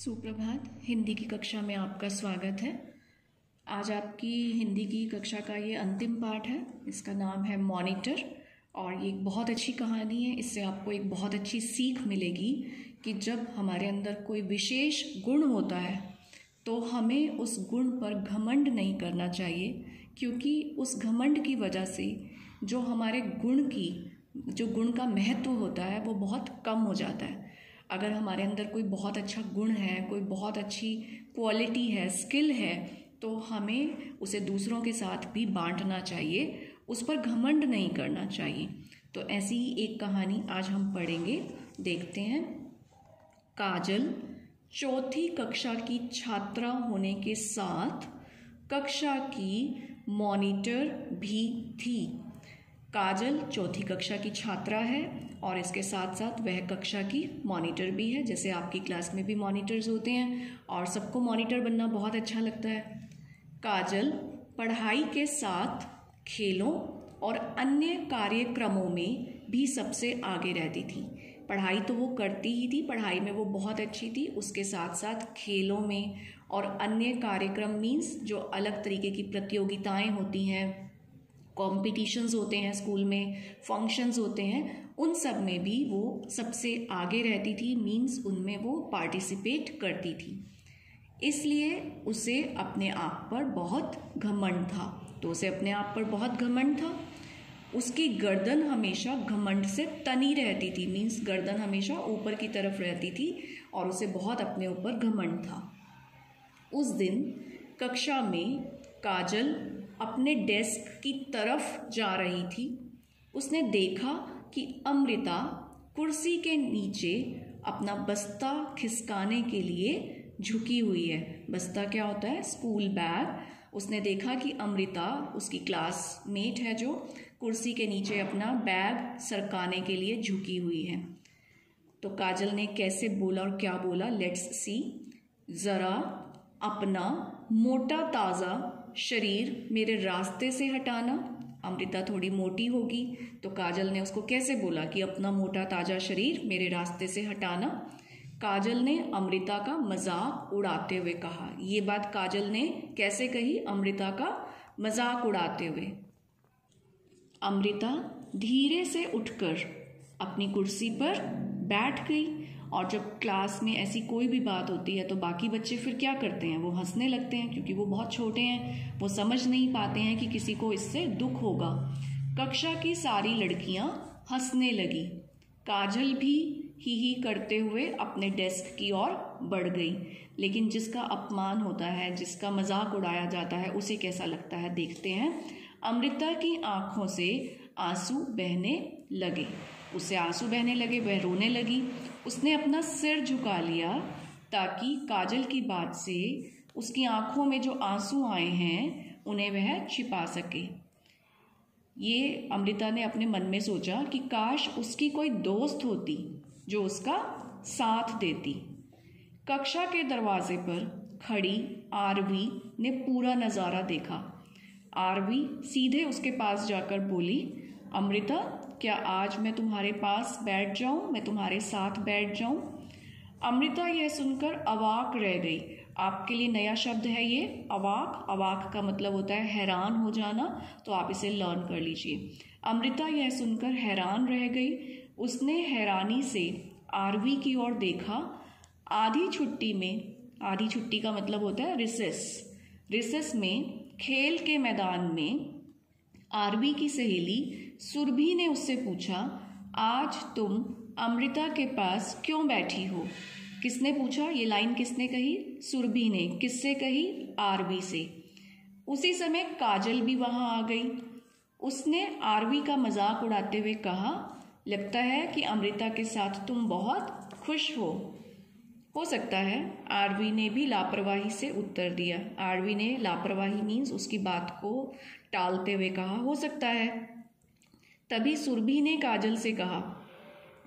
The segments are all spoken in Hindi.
सुप्रभात। हिंदी की कक्षा में आपका स्वागत है। आज आपकी हिंदी की कक्षा का ये अंतिम पाठ है। इसका नाम है मॉनिटर और ये एक बहुत अच्छी कहानी है। इससे आपको एक बहुत अच्छी सीख मिलेगी कि जब हमारे अंदर कोई विशेष गुण होता है तो हमें उस गुण पर घमंड नहीं करना चाहिए, क्योंकि उस घमंड की वजह से जो हमारे गुण का महत्व होता है वो बहुत कम हो जाता है। अगर हमारे अंदर कोई बहुत अच्छा गुण है, कोई बहुत अच्छी क्वालिटी है, स्किल है, तो हमें उसे दूसरों के साथ भी बांटना चाहिए, उस पर घमंड नहीं करना चाहिए। तो ऐसी ही एक कहानी आज हम पढ़ेंगे। देखते हैं। काजल चौथी कक्षा की छात्रा होने के साथ कक्षा की मॉनिटर भी थी। काजल चौथी कक्षा की छात्रा है और इसके साथ साथ वह कक्षा की मॉनिटर भी है। जैसे आपकी क्लास में भी मॉनिटर्स होते हैं और सबको मॉनिटर बनना बहुत अच्छा लगता है। काजल पढ़ाई के साथ खेलों और अन्य कार्यक्रमों में भी सबसे आगे रहती थी। पढ़ाई तो वो करती ही थी, पढ़ाई में वो बहुत अच्छी थी। उसके साथ साथ खेलों में और अन्य कार्यक्रम मीन्स जो अलग तरीके की प्रतियोगिताएं होती हैं, कॉम्पिटिशन्स होते हैं, स्कूल में फंक्शंस होते हैं, उन सब में भी वो सबसे आगे रहती थी। मीन्स उनमें वो पार्टिसिपेट करती थी। इसलिए उसे अपने आप पर बहुत घमंड था। तो उसे अपने आप पर बहुत घमंड था। उसकी गर्दन हमेशा घमंड से तनी रहती थी। मीन्स गर्दन हमेशा ऊपर की तरफ रहती थी और उसे बहुत अपने ऊपर घमंड था। उस दिन कक्षा में काजल अपने डेस्क की तरफ जा रही थी। उसने देखा कि अमृता कुर्सी के नीचे अपना बस्ता खिसकाने के लिए झुकी हुई है। बस्ता क्या होता है? School bag. उसने देखा कि अमृता, उसकी क्लासमेट है, जो कुर्सी के नीचे अपना बैग सरकाने के लिए झुकी हुई है। तो काजल ने कैसे बोला और क्या बोला, लेट्स सी। ज़रा अपना मोटा ताज़ा शरीर मेरे रास्ते से हटाना। अमृता थोड़ी मोटी होगी, तो काजल ने उसको कैसे बोला कि अपना मोटा ताज़ा शरीर मेरे रास्ते से हटाना। काजल ने अमृता का मजाक उड़ाते हुए कहा। ये बात काजल ने कैसे कही? अमृता का मजाक उड़ाते हुए। अमृता धीरे से उठकर अपनी कुर्सी पर बैठ गई। और जब क्लास में ऐसी कोई भी बात होती है तो बाकी बच्चे फिर क्या करते हैं? वो हंसने लगते हैं, क्योंकि वो बहुत छोटे हैं, वो समझ नहीं पाते हैं कि किसी को इससे दुख होगा। कक्षा की सारी लड़कियां हंसने लगी। काजल भी ही करते हुए अपने डेस्क की ओर बढ़ गई। लेकिन जिसका अपमान होता है, जिसका मजाक उड़ाया जाता है, उसे कैसा लगता है, देखते हैं। अमृता की आंखों से आंसू बहने लगे। उससे आंसू बहने लगे, वह रोने लगी। उसने अपना सिर झुका लिया ताकि काजल की बात से उसकी आंखों में जो आंसू आए हैं उन्हें वह छिपा सके। ये अमृता ने अपने मन में सोचा कि काश उसकी कोई दोस्त होती जो उसका साथ देती। कक्षा के दरवाजे पर खड़ी आरवी ने पूरा नज़ारा देखा। आरवी सीधे उसके पास जाकर बोली, अमृता, क्या आज मैं तुम्हारे पास बैठ जाऊं? मैं तुम्हारे साथ बैठ जाऊं? अमृता यह सुनकर अवाक रह गई। आपके लिए नया शब्द है ये, अवाक। अवाक का मतलब होता है हैरान हो जाना, तो आप इसे लर्न कर लीजिए। अमृता यह सुनकर हैरान रह गई। उसने हैरानी से आरवी की ओर देखा। आधी छुट्टी का मतलब होता है रिसेस में खेल के मैदान में आरवी की सहेली सुरभि ने उससे पूछा, आज तुम अमृता के पास क्यों बैठी हो? किसने पूछा? ये लाइन किसने कही? सुरभि ने। किससे कही? आरवी से। उसी समय काजल भी वहां आ गई। उसने आरवी का मजाक उड़ाते हुए कहा, लगता है कि अमृता के साथ तुम बहुत खुश हो सकता है। आरवी ने भी लापरवाही से उत्तर दिया। आरवी ने लापरवाही मीन्स उसकी बात को टालते हुए कहा, हो सकता है। तभी सुरभि ने काजल से कहा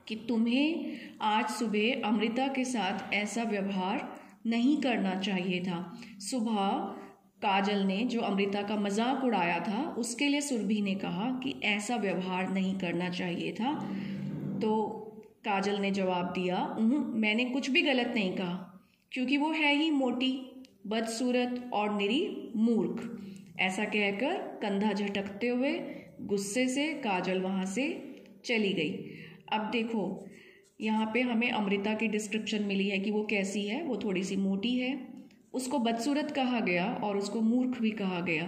कि तुम्हें आज सुबह अमृता के साथ ऐसा व्यवहार नहीं करना चाहिए था। सुबह काजल ने जो अमृता का मजाक उड़ाया था उसके लिए सुरभि ने कहा कि ऐसा व्यवहार नहीं करना चाहिए था। तो काजल ने जवाब दिया, मैंने कुछ भी गलत नहीं कहा। क्योंकि वो है ही मोटी, बदसूरत और निरी मूर्ख। ऐसा कहकर कंधा झटकते हुए गुस्से से काजल वहाँ से चली गई। अब देखो, यहाँ पे हमें अमृता की डिस्क्रिप्शन मिली है कि वो कैसी है। वो थोड़ी सी मोटी है, उसको बदसूरत कहा गया और उसको मूर्ख भी कहा गया,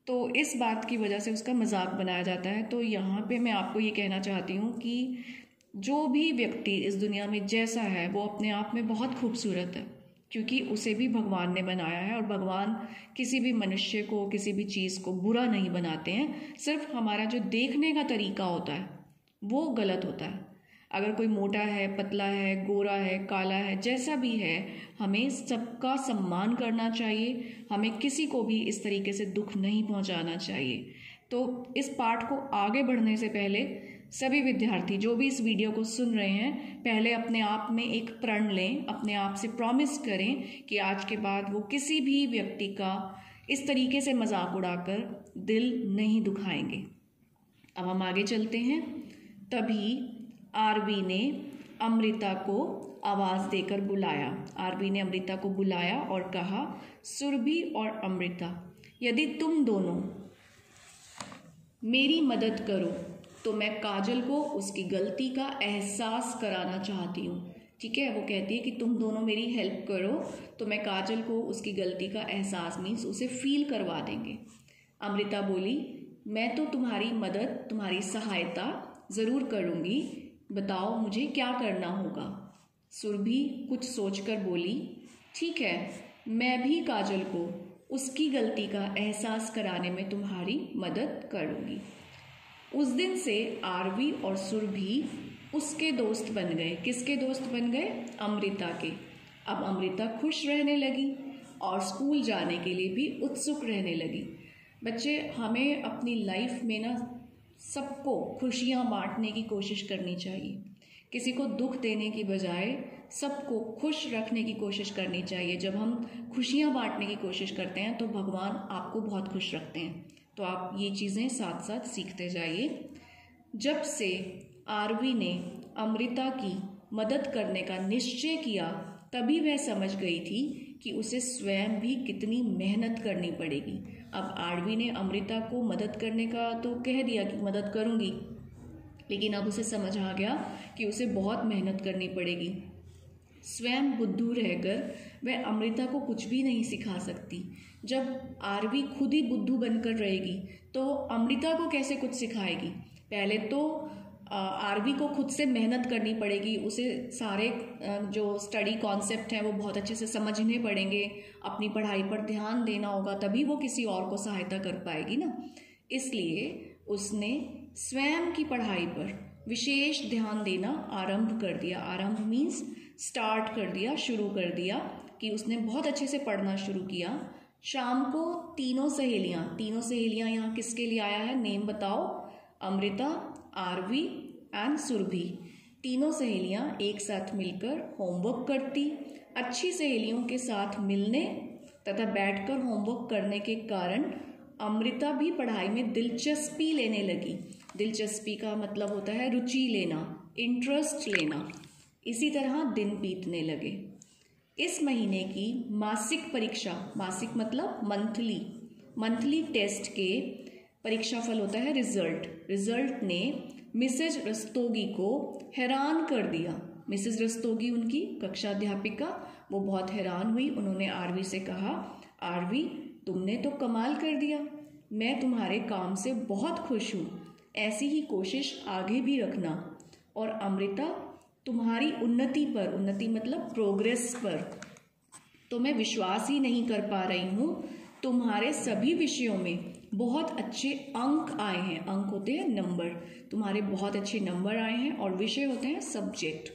तो इस बात की वजह से उसका मजाक बनाया जाता है। तो यहाँ पे मैं आपको ये कहना चाहती हूँ कि जो भी व्यक्ति इस दुनिया में जैसा है वो अपने आप में बहुत खूबसूरत है, क्योंकि उसे भी भगवान ने बनाया है। और भगवान किसी भी मनुष्य को, किसी भी चीज़ को बुरा नहीं बनाते हैं, सिर्फ हमारा जो देखने का तरीका होता है वो गलत होता है। अगर कोई मोटा है, पतला है, गोरा है, काला है, जैसा भी है, हमें सबका सम्मान करना चाहिए। हमें किसी को भी इस तरीके से दुख नहीं पहुंचाना चाहिए। तो इस पाठ को आगे बढ़ने से पहले सभी विद्यार्थी जो भी इस वीडियो को सुन रहे हैं, पहले अपने आप में एक प्रण लें, अपने आप से प्रॉमिस करें कि आज के बाद वो किसी भी व्यक्ति का इस तरीके से मजाक उड़ाकर दिल नहीं दुखाएंगे। अब हम आगे चलते हैं। तभी आरवी ने अमृता को आवाज़ देकर बुलाया। आरवी ने अमृता को बुलाया और कहा, सुरभि और अमृता, यदि तुम दोनों मेरी मदद करो तो मैं काजल को उसकी गलती का एहसास कराना चाहती हूँ। ठीक है, वो कहती है कि तुम दोनों मेरी हेल्प करो तो मैं काजल को उसकी गलती का एहसास, मीन्स उसे फील करवा देंगे। अमृता बोली, मैं तो तुम्हारी मदद, तुम्हारी सहायता ज़रूर करूँगी, बताओ मुझे क्या करना होगा। सुरभि कुछ सोचकर बोली, ठीक है, मैं भी काजल को उसकी गलती का एहसास कराने में तुम्हारी मदद करूँगी। उस दिन से आरवी और सुरभि उसके दोस्त बन गए। किसके दोस्त बन गए? अमृता के। अब अमृता खुश रहने लगी और स्कूल जाने के लिए भी उत्सुक रहने लगी। बच्चे, हमें अपनी लाइफ में ना सबको खुशियाँ बांटने की कोशिश करनी चाहिए। किसी को दुख देने की बजाय सबको खुश रखने की कोशिश करनी चाहिए। जब हम खुशियाँ बांटने की कोशिश करते हैं तो भगवान आपको बहुत खुश रखते हैं। तो आप ये चीज़ें साथ साथ सीखते जाइए। जब से आरवी ने अमृता की मदद करने का निश्चय किया, तभी वह समझ गई थी कि उसे स्वयं भी कितनी मेहनत करनी पड़ेगी। अब आरवी ने अमृता को मदद करने का तो कह दिया कि मदद करूँगी, लेकिन अब उसे समझ आ गया कि उसे बहुत मेहनत करनी पड़ेगी। स्वयं बुद्धू रहकर वह अमृता को कुछ भी नहीं सिखा सकती। जब आरवी खुद ही बुद्धू बनकर रहेगी तो अमृता को कैसे कुछ सिखाएगी? पहले तो आरवी को खुद से मेहनत करनी पड़ेगी, उसे सारे जो स्टडी कॉन्सेप्ट हैं वो बहुत अच्छे से समझने पड़ेंगे, अपनी पढ़ाई पर ध्यान देना होगा, तभी वो किसी और को सहायता कर पाएगी ना। इसलिए उसने स्वयं की पढ़ाई पर विशेष ध्यान देना आरंभ कर दिया। आरंभ मीन्स स्टार्ट कर दिया, शुरू कर दिया कि उसने बहुत अच्छे से पढ़ना शुरू किया। शाम को तीनों सहेलियाँ यहाँ किसके लिए आया है? नेम बताओ। अमृता, आरवी एंड सुरभि। तीनों सहेलियाँ एक साथ मिलकर होमवर्क करती। अच्छी सहेलियों के साथ मिलने तथा बैठकर होमवर्क करने के कारण अमृता भी पढ़ाई में दिलचस्पी लेने लगी। दिलचस्पी का मतलब होता है रुचि लेना, इंटरेस्ट लेना। इसी तरह दिन बीतने लगे। इस महीने की मासिक परीक्षा, मासिक मतलब मंथली टेस्ट के परीक्षा फल होता है रिजल्ट ने मिसेज रस्तोगी को हैरान कर दिया। मिसेज रस्तोगी उनकी कक्षा अध्यापिका, वो बहुत हैरान हुई। उन्होंने आरवी से कहा, आरवी तुमने तो कमाल कर दिया, मैं तुम्हारे काम से बहुत खुश हूँ, ऐसी ही कोशिश आगे भी रखना। और अमृता, तुम्हारी उन्नति पर, उन्नति मतलब प्रोग्रेस पर तो मैं विश्वास ही नहीं कर पा रही हूँ। तुम्हारे सभी विषयों में बहुत अच्छे अंक आए हैं। अंक होते हैं नंबर, तुम्हारे बहुत अच्छे नंबर आए हैं। और विषय होते हैं सब्जेक्ट,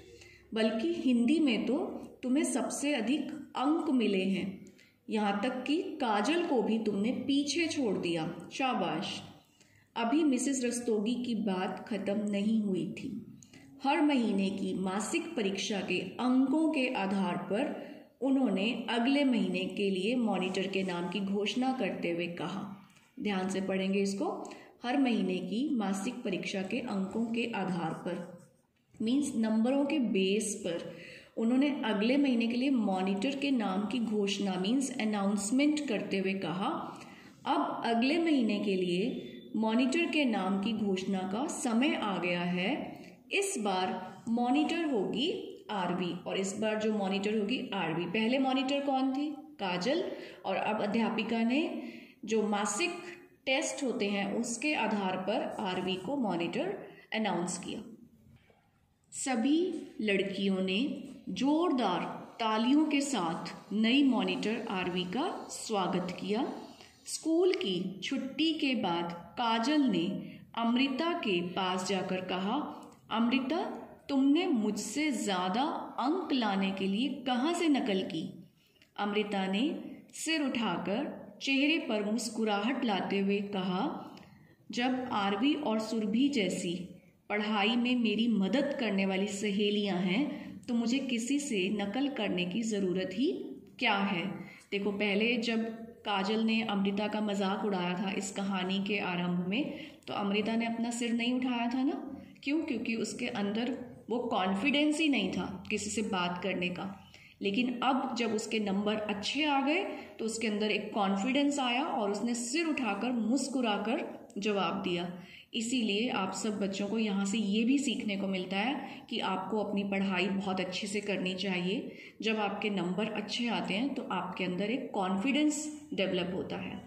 बल्कि हिंदी में तो तुम्हें सबसे अधिक अंक मिले हैं। यहाँ तक कि काजल को भी तुमने पीछे छोड़ दिया, शाबाश। अभी मिसेस रस्तोगी की बात खत्म नहीं हुई थी। हर महीने की मासिक परीक्षा के अंकों के आधार पर उन्होंने अगले महीने के लिए मॉनिटर के नाम की घोषणा करते हुए कहा, ध्यान से पढ़ेंगे इसको। हर महीने की मासिक परीक्षा के अंकों के आधार पर मीन्स नंबरों के बेस पर उन्होंने अगले महीने के लिए मॉनिटर के नाम की घोषणा मीन्स अनाउंसमेंट करते हुए कहा, अब अगले महीने के लिए मॉनिटर के नाम की घोषणा का समय आ गया है। इस बार मॉनिटर होगी आरवी, और इस बार जो मॉनिटर होगी आरवी। पहले मॉनिटर कौन थी? काजल। और अब अध्यापिका ने जो मासिक टेस्ट होते हैं उसके आधार पर आरवी को मॉनिटर अनाउंस किया। सभी लड़कियों ने जोरदार तालियों के साथ नई मॉनिटर आरवी का स्वागत किया। स्कूल की छुट्टी के बाद काजल ने अमृता के पास जाकर कहा, अमृता, तुमने मुझसे ज़्यादा अंक लाने के लिए कहाँ से नकल की? अमृता ने सिर उठाकर चेहरे पर मुस्कुराहट लाते हुए कहा, जब आरवी और सुरभि जैसी पढ़ाई में मेरी मदद करने वाली सहेलियां हैं तो मुझे किसी से नकल करने की ज़रूरत ही क्या है। देखो, पहले जब काजल ने अमृता का मजाक उड़ाया था इस कहानी के आरंभ में, तो अमृता ने अपना सिर नहीं उठाया था ना। क्यों? क्योंकि उसके अंदर वो कॉन्फिडेंस ही नहीं था किसी से बात करने का। लेकिन अब जब उसके नंबर अच्छे आ गए तो उसके अंदर एक कॉन्फिडेंस आया और उसने सिर उठाकर मुस्कुराकर जवाब दिया। इसीलिए आप सब बच्चों को यहाँ से ये भी सीखने को मिलता है कि आपको अपनी पढ़ाई बहुत अच्छे से करनी चाहिए। जब आपके नंबर अच्छे आते हैं तो आपके अंदर एक कॉन्फिडेंस डेवलप होता है।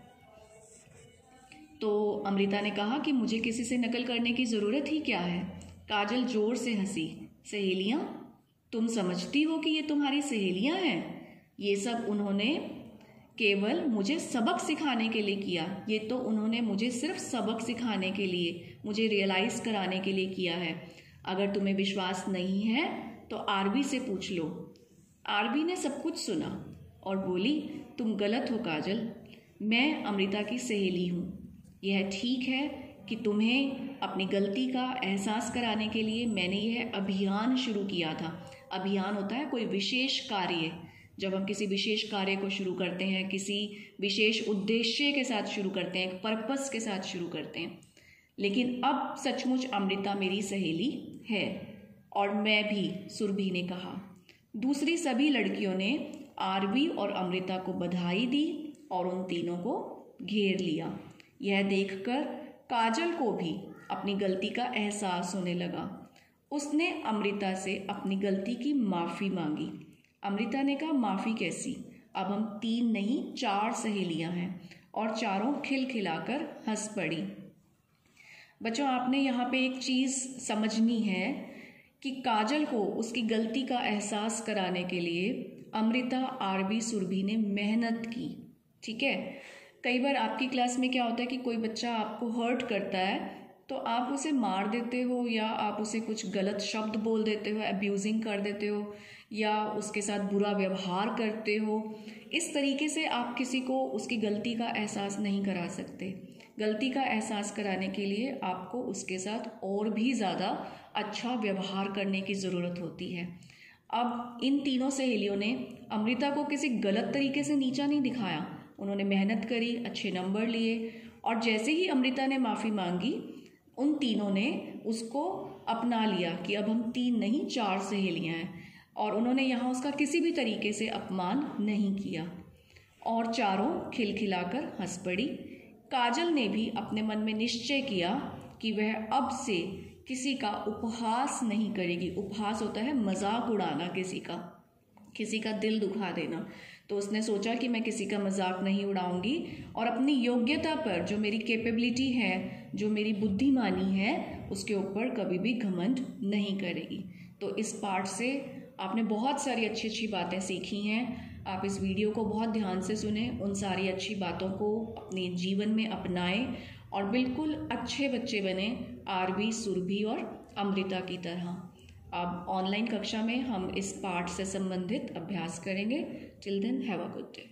तो अमृता ने कहा कि मुझे किसी से नकल करने की ज़रूरत ही क्या है। काजल जोर से हंसी। सहेलियाँ, तुम समझती हो कि ये तुम्हारी सहेलियाँ हैं? ये सब उन्होंने केवल मुझे सबक सिखाने के लिए किया। ये तो उन्होंने मुझे सिर्फ सबक सिखाने के लिए, मुझे रियलाइज़ कराने के लिए किया है। अगर तुम्हें विश्वास नहीं है तो आरवी से पूछ लो। आरवी ने सब कुछ सुना और बोली, तुम गलत हो काजल, मैं अमृता की सहेली हूँ। यह ठीक है कि तुम्हें अपनी गलती का एहसास कराने के लिए मैंने यह अभियान शुरू किया था। अभियान होता है कोई विशेष कार्य। जब हम किसी विशेष कार्य को शुरू करते हैं, किसी विशेष उद्देश्य के साथ शुरू करते हैं, एक पर्पस के साथ शुरू करते हैं। लेकिन अब सचमुच अमृता मेरी सहेली है और मैं भी, सुरभि ने कहा। दूसरी सभी लड़कियों ने आरवी और अमृता को बधाई दी और उन तीनों को घेर लिया। यह देखकर काजल को भी अपनी गलती का एहसास होने लगा। उसने अमृता से अपनी गलती की माफ़ी मांगी। अमृता ने कहा, माफ़ी कैसी? अब हम 3 नहीं 4 सहेलियां हैं। और चारों खिलखिलाकर हंस पड़ी। बच्चों, आपने यहाँ पे एक चीज़ समझनी है कि काजल को उसकी गलती का एहसास कराने के लिए अमृता, आरवी, सुरभि ने मेहनत की। ठीक है। कई बार आपकी क्लास में क्या होता है कि कोई बच्चा आपको हर्ट करता है तो आप उसे मार देते हो या आप उसे कुछ गलत शब्द बोल देते हो, अब्यूजिंग कर देते हो या उसके साथ बुरा व्यवहार करते हो। इस तरीके से आप किसी को उसकी गलती का एहसास नहीं करा सकते। गलती का एहसास कराने के लिए आपको उसके साथ और भी ज़्यादा अच्छा व्यवहार करने की ज़रूरत होती है। अब इन तीनों सहेलियों ने अमृता को किसी गलत तरीके से नीचा नहीं दिखाया। उन्होंने मेहनत करी, अच्छे नंबर लिए और जैसे ही अमृता ने माफ़ी मांगी, उन तीनों ने उसको अपना लिया कि अब हम 3 नहीं 4 सहेलियां हैं। और उन्होंने यहाँ उसका किसी भी तरीके से अपमान नहीं किया और चारों खिलखिलाकर हंस पड़ी। काजल ने भी अपने मन में निश्चय किया कि वह अब से किसी का उपहास नहीं करेगी। उपहास होता है मजाक उड़ाना, किसी का दिल दुखा देना। तो उसने सोचा कि मैं किसी का मजाक नहीं उड़ाऊंगी और अपनी योग्यता पर, जो मेरी कैपेबिलिटी है, जो मेरी बुद्धिमानी है, उसके ऊपर कभी भी घमंड नहीं करेगी। तो इस पार्ट से आपने बहुत सारी अच्छी अच्छी बातें सीखी हैं। आप इस वीडियो को बहुत ध्यान से सुने, उन सारी अच्छी बातों को अपने जीवन में अपनाएं और बिल्कुल अच्छे बच्चे बने, आरवी, सुरभि और अमृता की तरह। अब ऑनलाइन कक्षा में हम इस पाठ से संबंधित अभ्यास करेंगे। Till then, have a good day.